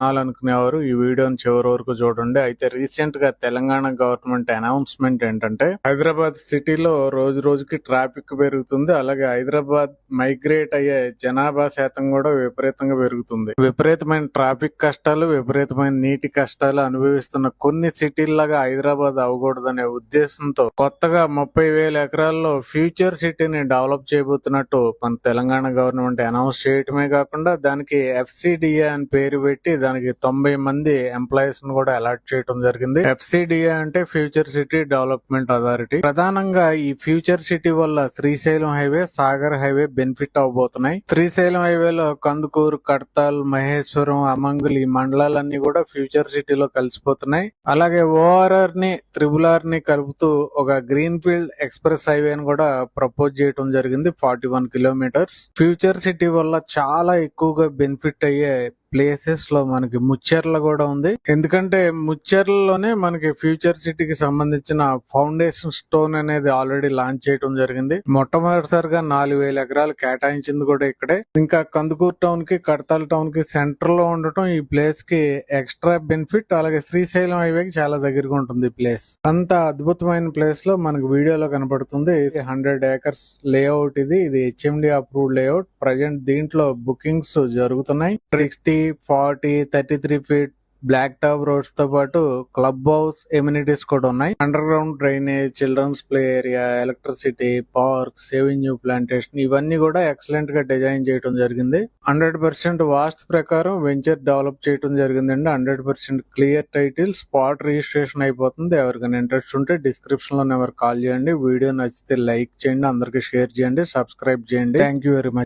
అనుకునేవారు ఈ వీడియోని చివరి వరకు చూడండి. అయితే రీసెంట్ గా తెలంగాణ గవర్నమెంట్ అనౌన్స్మెంట్ ఏంటంటే హైదరాబాద్ సిటీలో రోజు రోజుకి ట్రాఫిక్ పెరుగుతుంది. అలాగే హైదరాబాద్ మైగ్రేట్ అయ్యే జనాభా శాతం కూడా విపరీతంగా పెరుగుతుంది. విపరీతమైన ట్రాఫిక్ కష్టాలు, విపరీతమైన నీటి కష్టాలు అనుభవిస్తున్న కొన్ని సిటీల్లాగా హైదరాబాద్ అవ్వకూడదనే ఉద్దేశంతో కొత్తగా 30,000 ఎకరాల్లో ఫ్యూచర్ సిటీని డెవలప్ చేయబోతున్నట్టు మన తెలంగాణ గవర్నమెంట్ అనౌన్స్ చేయటమే కాకుండా దానికి FCDA అని పేరు పెట్టి దానికి 90 మంది ఎంప్లాయీస్ ను కూడా అలాట్ చేయడం జరిగింది. FCDA అంటే ఫ్యూచర్ సిటీ డెవలప్మెంట్ అథారిటీ. ప్రధానంగా ఈ ఫ్యూచర్ సిటీ వల్ల Srisailam highway, Sagar highway benefit అవబోతున్నాయి. శ్రీశైలం హైవేలో కందుకూరు, కడతాల్, మహేశ్వరం, అమంగుల్ ఈ మండలాలన్నీ కూడా ఫ్యూచర్ సిటీలో కలిసిపోతున్నాయి. అలాగే ORR ని, RRR ని కలుపుతూ ఒక గ్రీన్ ఫీల్డ్ ఎక్స్ప్రెస్ హైవేని కూడా ప్రపోజ్ చేయడం జరిగింది. 41 కిలోమీటర్స్. ఫ్యూచర్ సిటీ వల్ల చాలా ఎక్కువగా బెనిఫిట్ అయ్యే ప్లేసెస్ లో మనకి ముచ్చెర్ల కూడా ఉంది. ఎందుకంటే ముచ్చెర్లలోనే మనకి ఫ్యూచర్ సిటీకి సంబంధించిన ఫౌండేషన్ స్టోన్ అనేది ఆల్రెడీ లాంచ్ చేయడం జరిగింది. మొట్టమొదటిసారిగా 4,000 ఎకరాలు కేటాయించింది కూడా ఇక్కడే. ఇంకా కందుకూరు టౌన్ కి, కడతాల్ టౌన్ కి సెంటర్ లో ఉండటం ఈ ప్లేస్ కి ఎక్స్ట్రా బెనిఫిట్. అలాగే శ్రీశైలం హైవేకి చాలా దగ్గరగా ఉంటుంది ఈ ప్లేస్. అంత అద్భుతమైన ప్లేస్ లో మనకి వీడియోలో కనపడుతుంది. 100 acres లేఅవుట్ ఇది HMD అప్రూవ్డ్ లేఅవుట్. ప్రజెంట్ దీంట్లో బుకింగ్స్ జరుగుతున్నాయి. 60, 40, 33 feet బ్లాక్ టాప్ రోడ్స్ తో పాటు క్లబ్ హౌస్ ఎమ్యూనిటీస్ కూడా ఉన్నాయి. Underground drainage, children's play area, electricity, parks, avenue plantation ఇవన్నీ కూడా ఎక్సలెంట్ గా డిజైన్ చేయడం జరిగింది. 100% వాస్తు ప్రకారం వెంచర్ డెవలప్ చేయడం జరిగిందండి. 100% క్లియర్ టైటిల్, స్పాట్ రిజిస్ట్రేషన్ అయిపోతుంది. ఎవరికైనా ఇంట్రెస్ట్ ఉంటే డిస్క్రిప్షన్ లో నెంబర్ కాల్ చేయండి. వీడియో నచ్చితే లైక్ చేయండి, అందరికి షేర్ చేయండి, సబ్స్క్రైబ్ చేయండి. Thank you very much.